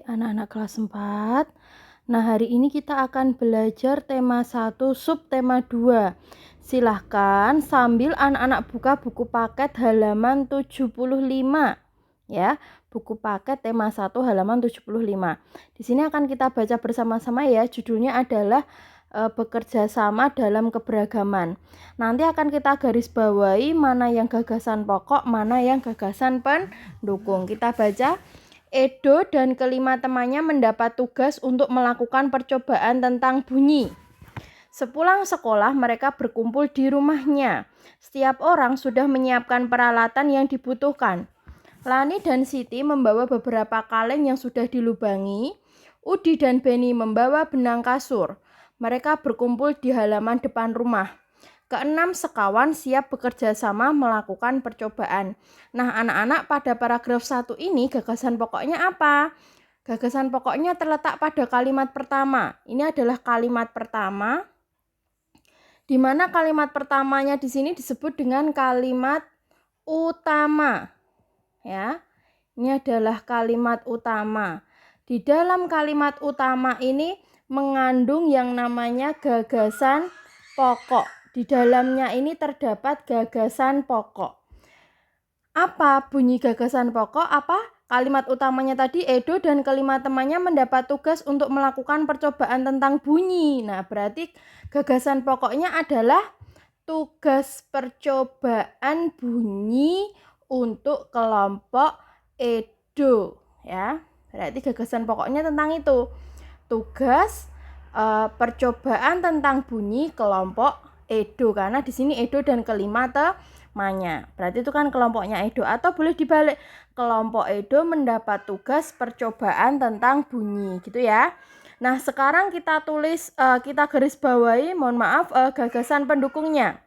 anak-anak kelas 4. Nah, hari ini kita akan belajar tema 1, subtema 2. Silahkan sambil anak-anak buka buku paket halaman 75. Ya, buku paket tema 1 halaman 75. Di sini akan kita baca bersama-sama ya. Judulnya adalah bekerja sama dalam keberagaman. Nanti akan kita garis bawahi mana yang gagasan pokok, mana yang gagasan pendukung. Kita baca. Edo dan kelima temannya mendapat tugas untuk melakukan percobaan tentang bunyi. Sepulang sekolah, mereka berkumpul di rumahnya. Setiap orang sudah menyiapkan peralatan yang dibutuhkan. Lani dan Siti membawa beberapa kaleng yang sudah dilubangi. Udi dan Beni membawa benang kasur. Mereka berkumpul di halaman depan rumah. Keenam sekawan siap bekerja sama melakukan percobaan. Nah, anak-anak, pada paragraf 1 ini gagasan pokoknya apa? Gagasan pokoknya terletak pada kalimat pertama. Ini adalah kalimat pertama, di mana kalimat pertamanya di sini disebut dengan kalimat utama. Ya, ini adalah kalimat utama. Di dalam kalimat utama ini mengandung yang namanya gagasan pokok. Di dalamnya ini terdapat gagasan pokok. Apa bunyi gagasan pokok? Apa? Kalimat utamanya tadi, Edo dan kelima temannya mendapat tugas untuk melakukan percobaan tentang bunyi. Nah, berarti gagasan pokoknya adalah tugas percobaan bunyi untuk kelompok Edo. Ya, berarti gagasan pokoknya tentang itu. Tugas percobaan tentang bunyi kelompok Edo, karena di sini Edo dan kelima temannya. Berarti itu kan kelompoknya Edo, atau boleh dibalik, kelompok Edo mendapat tugas percobaan tentang bunyi, gitu ya. Nah, sekarang kita tulis, kita garis bawahi, gagasan pendukungnya.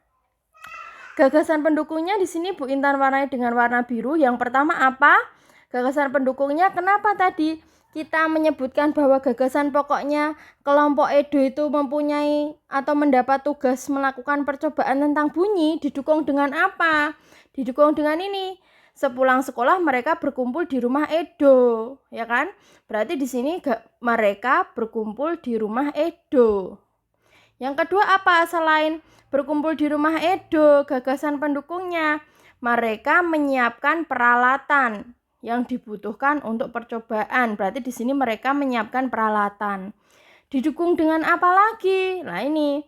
Gagasan pendukungnya di sini Bu Intan warnai dengan warna biru. Yang pertama apa? Gagasan pendukungnya, kenapa tadi kita menyebutkan bahwa gagasan pokoknya kelompok Edo itu mempunyai atau mendapat tugas melakukan percobaan tentang bunyi? Didukung dengan apa? Didukung dengan ini. Sepulang sekolah mereka berkumpul di rumah Edo, ya kan? Berarti di sini mereka berkumpul di rumah Edo. Yang kedua apa? Selain berkumpul di rumah Edo, gagasan pendukungnya, mereka menyiapkan peralatan yang dibutuhkan untuk percobaan. Berarti di sini mereka menyiapkan peralatan. Didukung dengan apa lagi? Nah, ini.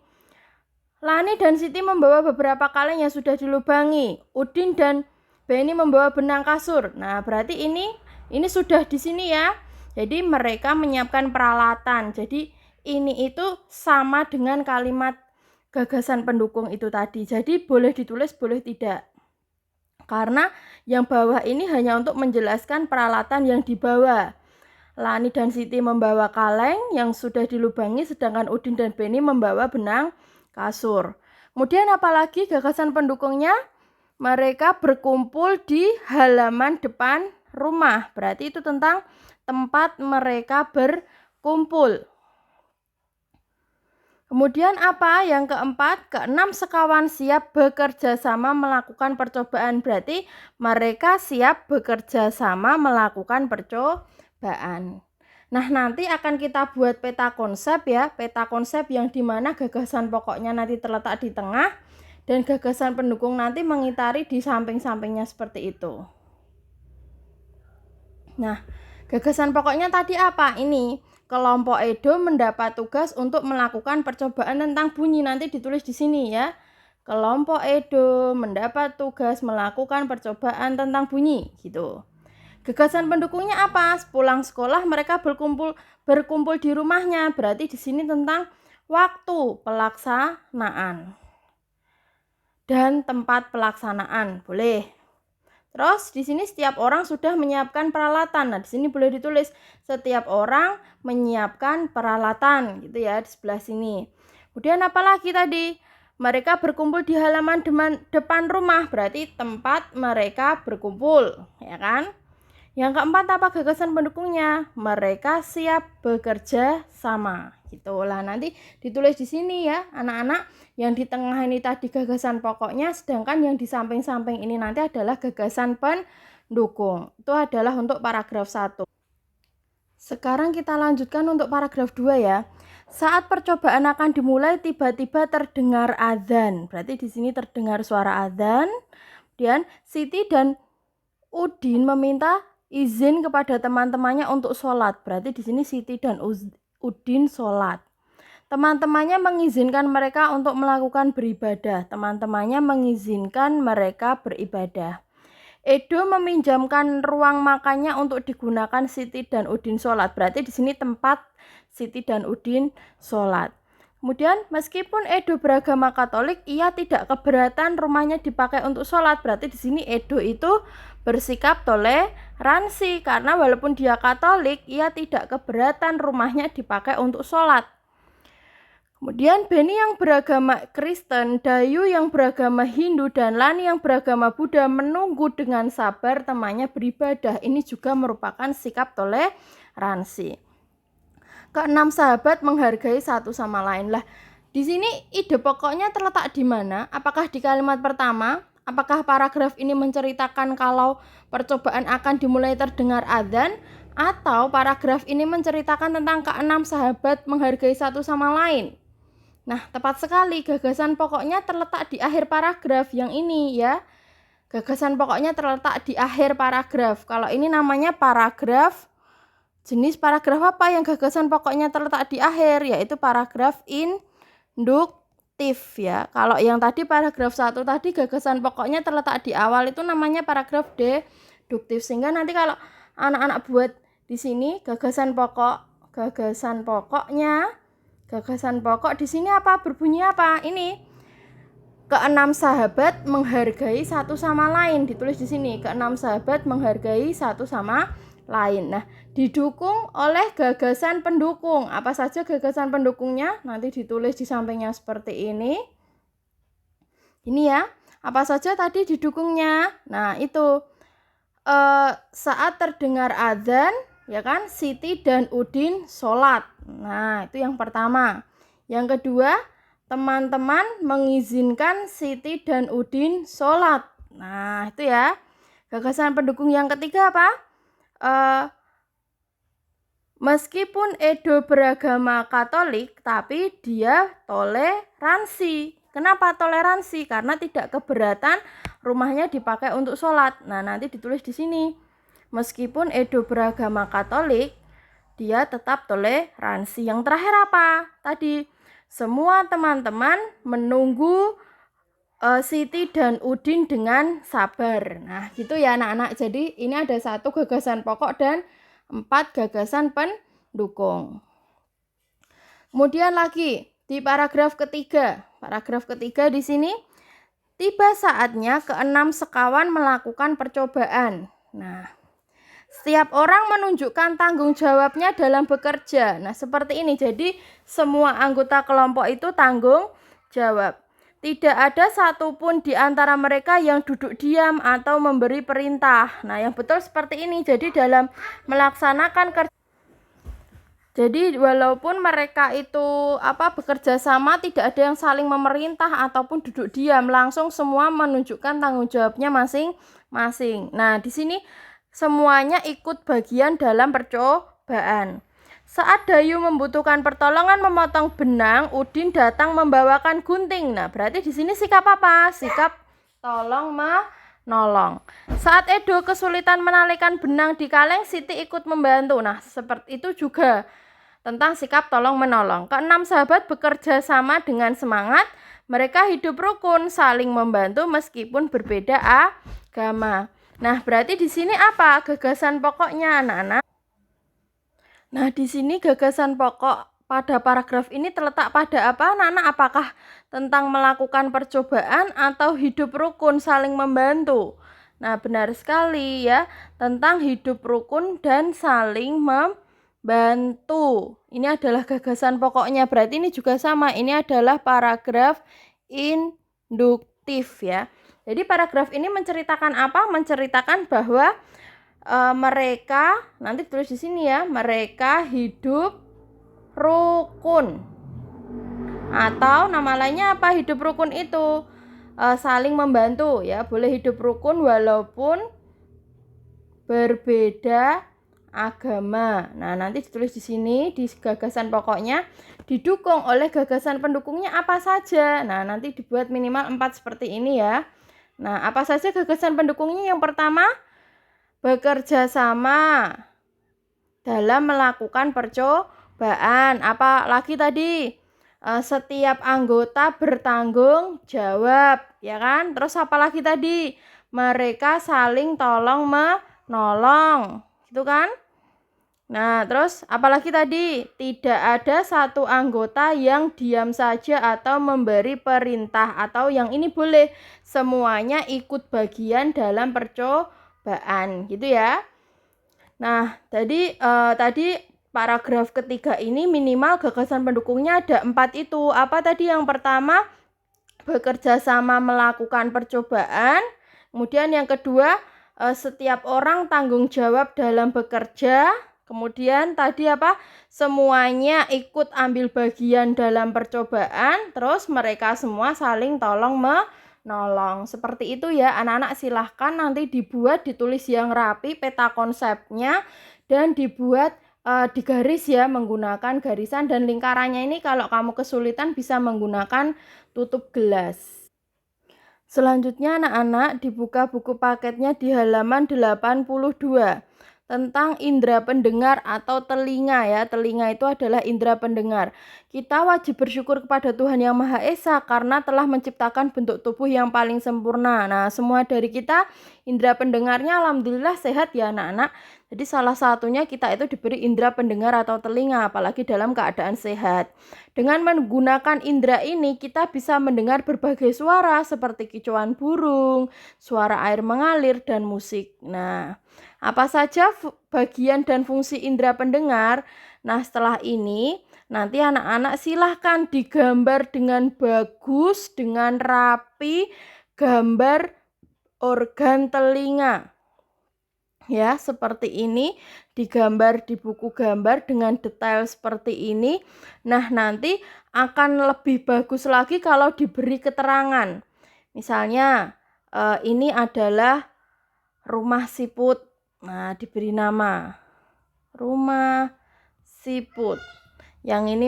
Lani dan Siti membawa beberapa kaleng yang sudah dilubangi. Udin dan Beni membawa benang kasur. Nah, berarti ini sudah di sini ya. Jadi mereka menyiapkan peralatan. Jadi ini itu sama dengan kalimat gagasan pendukung itu tadi. Jadi boleh ditulis, boleh tidak. Karena yang bawah ini hanya untuk menjelaskan peralatan yang dibawa. Lani dan Siti membawa kaleng yang sudah dilubangi, sedangkan Udin dan Beni membawa benang kasur. Kemudian apalagi gagasan pendukungnya? Mereka berkumpul di halaman depan rumah. Berarti itu tentang tempat mereka berkumpul. Kemudian apa? Yang keempat, keenam sekawan siap bekerja sama melakukan percobaan. Berarti mereka siap bekerja sama melakukan percobaan. Nah, nanti akan kita buat peta konsep ya. Peta konsep yang dimana gagasan pokoknya nanti terletak di tengah dan gagasan pendukung nanti mengitari di samping-sampingnya seperti itu. Nah, gagasan pokoknya tadi apa? Ini. Kelompok Edo mendapat tugas untuk melakukan percobaan tentang bunyi. Nanti ditulis di sini ya. Kelompok Edo mendapat tugas melakukan percobaan tentang bunyi, gitu. Gagasan pendukungnya apa? Pulang sekolah mereka berkumpul di rumahnya. Berarti di sini tentang waktu pelaksanaan dan tempat pelaksanaan. Boleh. Terus di sini setiap orang sudah menyiapkan peralatan. Nah, di sini boleh ditulis setiap orang menyiapkan peralatan, gitu ya, di sebelah sini. Kemudian apa lagi tadi? Mereka berkumpul di halaman depan rumah, berarti tempat mereka berkumpul, ya kan? Yang keempat apa gagasan pendukungnya? Mereka siap bekerja sama. Gitulah, nanti ditulis di sini ya, anak-anak. Yang di tengah ini tadi gagasan pokoknya, sedangkan yang di samping-samping ini nanti adalah gagasan pendukung. Itu adalah untuk paragraf 1. Sekarang kita lanjutkan untuk paragraf 2 ya. Saat percobaan akan dimulai, tiba-tiba terdengar adzan. Berarti di sini terdengar suara adzan. Kemudian Siti dan Udin meminta izin kepada teman-temannya untuk sholat. Berarti di sini Siti dan Udin sholat. Teman-temannya mengizinkan mereka untuk melakukan beribadah. Teman-temannya mengizinkan mereka beribadah. Edo meminjamkan ruang makannya untuk digunakan Siti dan Udin sholat. Berarti di sini tempat Siti dan Udin sholat. Kemudian meskipun Edo beragama Katolik, ia tidak keberatan rumahnya dipakai untuk sholat. Berarti di sini Edo itu bersikap toleransi karena walaupun dia Katolik, ia tidak keberatan rumahnya dipakai untuk sholat. Kemudian Beni yang beragama Kristen, Dayu yang beragama Hindu, dan Lani yang beragama Buddha menunggu dengan sabar temannya beribadah. Ini juga merupakan sikap toleransi. Keenam, sahabat menghargai satu sama lain. Lah, di sini ide pokoknya terletak di mana? Apakah di kalimat pertama? Apakah paragraf ini menceritakan kalau percobaan akan dimulai terdengar adzan? Atau paragraf ini menceritakan tentang keenam sahabat menghargai satu sama lain? Nah, tepat sekali, gagasan pokoknya terletak di akhir paragraf yang ini ya. Gagasan pokoknya terletak di akhir paragraf. Kalau ini namanya paragraf, jenis paragraf apa yang gagasan pokoknya terletak di akhir? Yaitu paragraf induktif ya. Kalau yang tadi paragraf 1 tadi gagasan pokoknya terletak di awal, itu namanya paragraf deduktif. Sehingga nanti kalau anak-anak buat di sini gagasan pokok di sini apa? Berbunyi apa? Ini keenam sahabat menghargai satu sama lain. Ditulis di sini, keenam sahabat menghargai satu sama lain. Nah, didukung oleh gagasan pendukung. Apa saja gagasan pendukungnya? Nanti ditulis di sampingnya seperti ini. Ini ya. Apa saja tadi didukungnya? Nah, itu saat terdengar adzan, ya kan, Siti dan Udin sholat. Nah, itu yang pertama. Yang kedua, teman-teman mengizinkan Siti dan Udin sholat. Nah, itu ya. Gagasan pendukung yang ketiga apa? Meskipun Edo beragama Katolik, tapi dia toleransi. Kenapa toleransi? Karena tidak keberatan rumahnya dipakai untuk sholat. Nah, nanti ditulis di sini. Meskipun Edo beragama Katolik, dia tetap toleransi. Yang terakhir apa? Tadi, semua teman-teman menunggu Siti dan Udin dengan sabar. Nah, gitu ya anak-anak. Jadi, ini ada 1 gagasan pokok dan 4 gagasan pendukung. Kemudian lagi, di paragraf ketiga. Paragraf ketiga di sini, tiba saatnya keenam sekawan melakukan percobaan. Nah, setiap orang menunjukkan tanggung jawabnya dalam bekerja. Nah, seperti ini. Jadi, semua anggota kelompok itu tanggung jawab. Tidak ada satupun di antara mereka yang duduk diam atau memberi perintah. Nah, yang betul seperti ini. Jadi, dalam melaksanakan kerja, jadi walaupun mereka itu bekerja sama, tidak ada yang saling memerintah ataupun duduk diam, langsung semua menunjukkan tanggung jawabnya masing-masing. Nah, di sini semuanya ikut bagian dalam percobaan. Saat Dayu membutuhkan pertolongan memotong benang, Udin datang membawakan gunting. Nah, berarti di sini sikap apa? Sikap tolong menolong. Saat Edo kesulitan menalikan benang di kaleng, Siti ikut membantu. Nah, seperti itu juga tentang sikap tolong menolong. Keenam sahabat bekerja sama dengan semangat. Mereka hidup rukun, saling membantu meskipun berbeda agama. Nah, berarti di sini apa gagasan pokoknya, anak-anak? Nah, di sini gagasan pokok pada paragraf ini terletak pada apa, anak-anak? Apakah tentang melakukan percobaan atau hidup rukun, saling membantu? Nah, benar sekali ya, tentang hidup rukun dan saling membantu. Ini adalah gagasan pokoknya. Berarti ini juga sama. Ini adalah paragraf induktif ya. Jadi paragraf ini menceritakan apa? Menceritakan bahwa mereka, nanti tulis di sini ya, mereka hidup rukun. Atau nama lainnya apa? Hidup rukun itu saling membantu ya. Boleh hidup rukun walaupun berbeda agama. Nah, nanti ditulis di sini di gagasan pokoknya didukung oleh gagasan pendukungnya apa saja. Nah, nanti dibuat minimal 4 seperti ini ya. Nah, apa saja gagasan pendukungnya? Yang pertama, bekerja sama dalam melakukan percobaan. Apa lagi tadi? Setiap anggota bertanggung jawab, ya kan? Terus apa lagi tadi? Mereka saling tolong menolong, gitu kan? Nah, terus apalagi tadi? Tidak ada satu anggota yang diam saja atau memberi perintah, atau yang ini boleh semuanya ikut bagian dalam percobaan, gitu ya. Nah, tadi paragraf ketiga ini minimal gagasan pendukungnya ada 4 itu. Apa tadi? Yang pertama, bekerja sama melakukan percobaan. Kemudian yang kedua, setiap orang tanggung jawab dalam bekerja. Kemudian tadi apa? Semuanya ikut ambil bagian dalam percobaan. Terus mereka semua saling tolong menolong. Seperti itu ya anak-anak, silahkan nanti dibuat, ditulis yang rapi peta konsepnya dan dibuat di garis ya, menggunakan garisan dan lingkarannya ini kalau kamu kesulitan bisa menggunakan tutup gelas. Selanjutnya anak-anak dibuka buku paketnya di halaman 82 tentang indera pendengar atau telinga ya. Telinga itu adalah indera pendengar. Kita wajib bersyukur kepada Tuhan Yang Maha Esa karena telah menciptakan bentuk tubuh yang paling sempurna. Nah, semua dari kita indera pendengarnya alhamdulillah sehat ya anak-anak. Jadi salah satunya kita itu diberi indera pendengar atau telinga, apalagi dalam keadaan sehat. Dengan menggunakan indera ini kita bisa mendengar berbagai suara seperti kicauan burung, suara air mengalir, dan musik. Nah, apa saja bagian dan fungsi indera pendengar? Nah, setelah ini nanti anak-anak silahkan digambar dengan bagus, dengan rapi, gambar organ telinga. Ya, seperti ini digambar di buku gambar dengan detail seperti ini. Nah, nanti akan lebih bagus lagi kalau diberi keterangan. Misalnya, ini adalah rumah siput. Nah, diberi nama rumah siput. Yang ini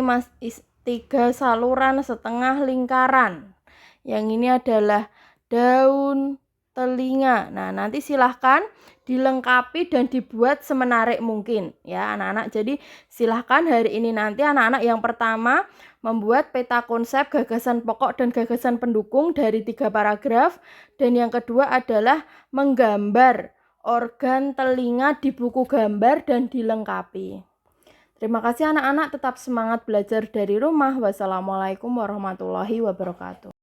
3 saluran setengah lingkaran. Yang ini adalah daun telinga. Nah, nanti silahkan dilengkapi dan dibuat semenarik mungkin ya anak-anak. Jadi silahkan hari ini nanti anak-anak yang pertama membuat peta konsep gagasan pokok dan gagasan pendukung dari 3 paragraf. Dan yang kedua adalah menggambar organ telinga di buku gambar dan dilengkapi. Terima kasih anak-anak, tetap semangat belajar dari rumah. Wassalamualaikum warahmatullahi wabarakatuh.